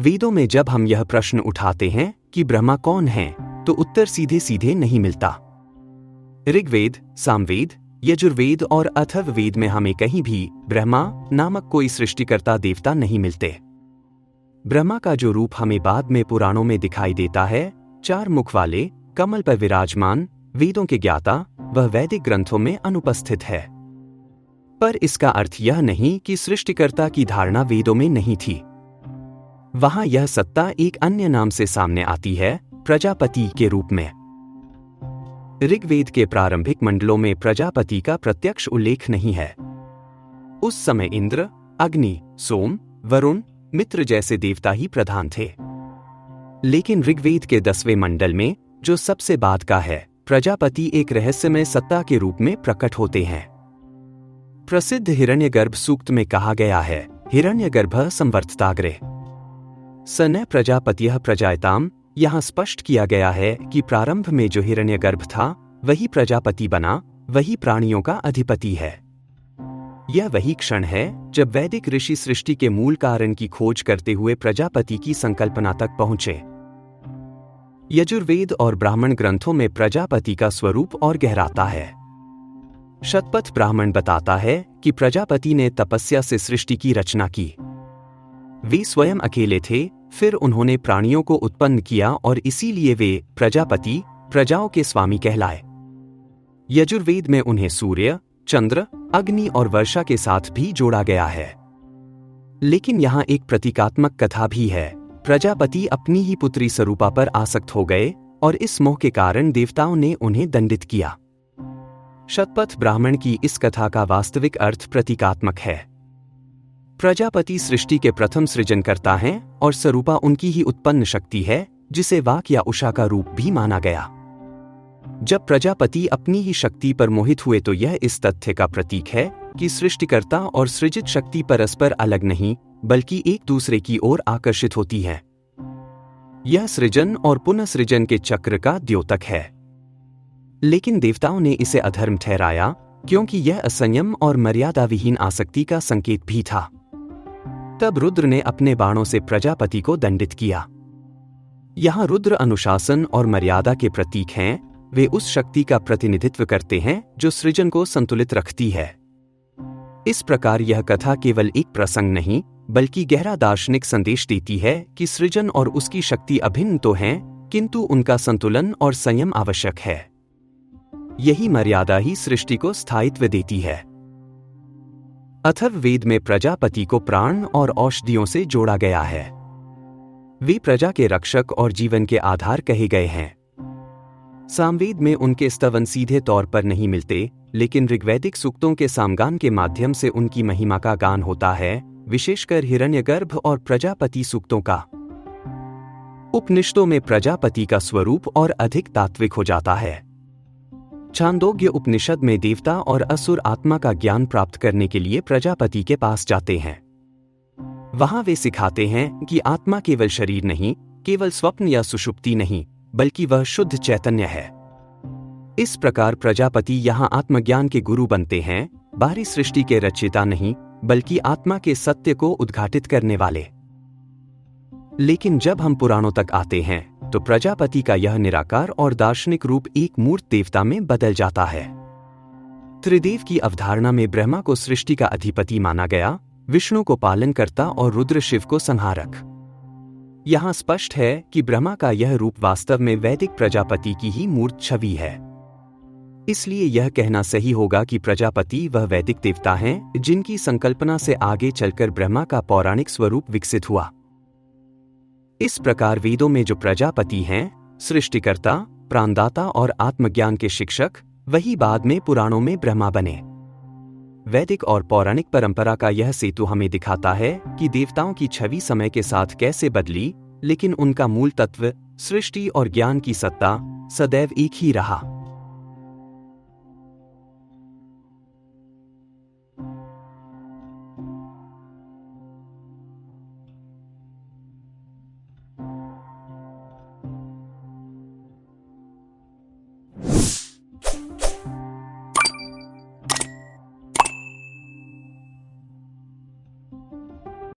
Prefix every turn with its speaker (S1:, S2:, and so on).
S1: वेदों में जब हम यह प्रश्न उठाते हैं कि ब्रह्मा कौन है, तो उत्तर सीधे सीधे नहीं मिलता। ऋग्वेद, सामवेद, यजुर्वेद और अथर्ववेद में हमें कहीं भी ब्रह्मा नामक कोई सृष्टिकर्ता देवता नहीं मिलते। ब्रह्मा का जो रूप हमें बाद में पुराणों में दिखाई देता है, 4 मुख वाले, कमल पर विराजमान, वेदों के ज्ञाता, वह वैदिक ग्रंथों में अनुपस्थित है। पर इसका अर्थ यह नहीं कि सृष्टिकर्ता की धारणा वेदों में नहीं थी। वहां यह सत्ता एक अन्य नाम से सामने आती है, प्रजापति के रूप में। ऋग्वेद के प्रारंभिक मंडलों में प्रजापति का प्रत्यक्ष उल्लेख नहीं है। उस समय इंद्र, अग्नि, सोम, वरुण, मित्र जैसे देवता ही प्रधान थे। लेकिन ऋग्वेद के 10वें मंडल में, जो सबसे बाद का है, प्रजापति एक रहस्यमय सत्ता के रूप में प्रकट होते हैं। प्रसिद्ध हिरण्यगर्भ सूक्त में कहा गया है, हिरण्यगर्भः संवर्तताग्रे स न प्रजापत्यः प्रजायताम। यहां स्पष्ट किया गया है कि प्रारंभ में जो हिरण्यगर्भ था, वही प्रजापति बना, वही प्राणियों का अधिपति है। यह वही क्षण है जब वैदिक ऋषि सृष्टि के मूल कारण की खोज करते हुए प्रजापति की संकल्पना तक पहुंचे। यजुर्वेद और ब्राह्मण ग्रंथों में प्रजापति का स्वरूप और गहराता है। शतपथ ब्राह्मण बताता है कि प्रजापति ने तपस्या से सृष्टि की रचना की। वे स्वयं अकेले थे, फिर उन्होंने प्राणियों को उत्पन्न किया और इसीलिए वे प्रजापति, प्रजाओं के स्वामी कहलाए। यजुर्वेद में उन्हें सूर्य, चंद्र, अग्नि और वर्षा के साथ भी जोड़ा गया है। लेकिन यहां एक प्रतीकात्मक कथा भी है। प्रजापति अपनी ही पुत्री स्वरूपा पर आसक्त हो गए और इस मोह के कारण देवताओं ने उन्हें दंडित किया। शतपथ ब्राह्मण की इस कथा का वास्तविक अर्थ प्रतीकात्मक है। प्रजापति सृष्टि के प्रथम सृजनकर्ता हैं और स्वरूपा उनकी ही उत्पन्न शक्ति है, जिसे वाक या उषा का रूप भी माना गया। जब प्रजापति अपनी ही शक्ति पर मोहित हुए तो यह इस तथ्य का प्रतीक है कि सृष्टिकर्ता और सृजित शक्ति परस्पर अलग नहीं, बल्कि एक दूसरे की ओर आकर्षित होती है। यह सृजन और पुनःसृजन के चक्र का द्योतक है। लेकिन देवताओं ने इसे अधर्म ठहराया, क्योंकि यह असंयम और मर्यादा विहीन आसक्ति का संकेत भी था। तब रुद्र ने अपने बाणों से प्रजापति को दंडित किया। यहां रुद्र अनुशासन और मर्यादा के प्रतीक हैं। वे उस शक्ति का प्रतिनिधित्व करते हैं जो सृजन को संतुलित रखती है। इस प्रकार यह कथा केवल एक प्रसंग नहीं, बल्कि गहरा दार्शनिक संदेश देती है कि सृजन और उसकी शक्ति अभिन्न तो हैं, किंतु उनका संतुलन और संयम आवश्यक है। यही मर्यादा ही सृष्टि को स्थायित्व देती है। अथर्ववेद में प्रजापति को प्राण और औषधियों से जोड़ा गया है। वे प्रजा के रक्षक और जीवन के आधार कहे गए हैं। सामवेद में उनके स्तवन सीधे तौर पर नहीं मिलते, लेकिन ऋग्वैदिक सूक्तों के सामगान के माध्यम से उनकी महिमा का गान होता है, विशेषकर हिरण्यगर्भ और प्रजापति सूक्तों का। उपनिषदों में प्रजापति का स्वरूप और अधिक तात्विक हो जाता है। छांदोग्य उपनिषद में देवता और असुर आत्मा का ज्ञान प्राप्त करने के लिए प्रजापति के पास जाते हैं। वहां वे सिखाते हैं कि आत्मा केवल शरीर नहीं, केवल स्वप्न या सुषुप्ति नहीं, बल्कि वह शुद्ध चैतन्य है। इस प्रकार प्रजापति यहां आत्मज्ञान के गुरु बनते हैं, बाहरी सृष्टि के रचयिता नहीं, बल्कि आत्मा के सत्य को उद्घाटित करने वाले। लेकिन जब हम पुराणों तक आते हैं, तो प्रजापति का यह निराकार और दार्शनिक रूप एक मूर्त देवता में बदल जाता है। त्रिदेव की अवधारणा में ब्रह्मा को सृष्टि का अधिपति माना गया, विष्णु को पालनकर्ता और रुद्र शिव को संहारक। यहां स्पष्ट है कि ब्रह्मा का यह रूप वास्तव में वैदिक प्रजापति की ही मूर्त छवि है। इसलिए यह कहना सही होगा कि प्रजापति वह वैदिक देवता हैं जिनकी संकल्पना से आगे चलकर ब्रह्मा का पौराणिक स्वरूप विकसित हुआ। इस प्रकार वेदों में जो प्रजापति हैं, सृष्टिकर्ता, प्राणदाता और आत्मज्ञान के शिक्षक, वही बाद में पुराणों में ब्रह्मा बने। वैदिक और पौराणिक परंपरा का यह सेतु हमें दिखाता है कि देवताओं की छवि समय के साथ कैसे बदली, लेकिन उनका मूल तत्व, सृष्टि और ज्ञान की सत्ता, सदैव एक ही रहा।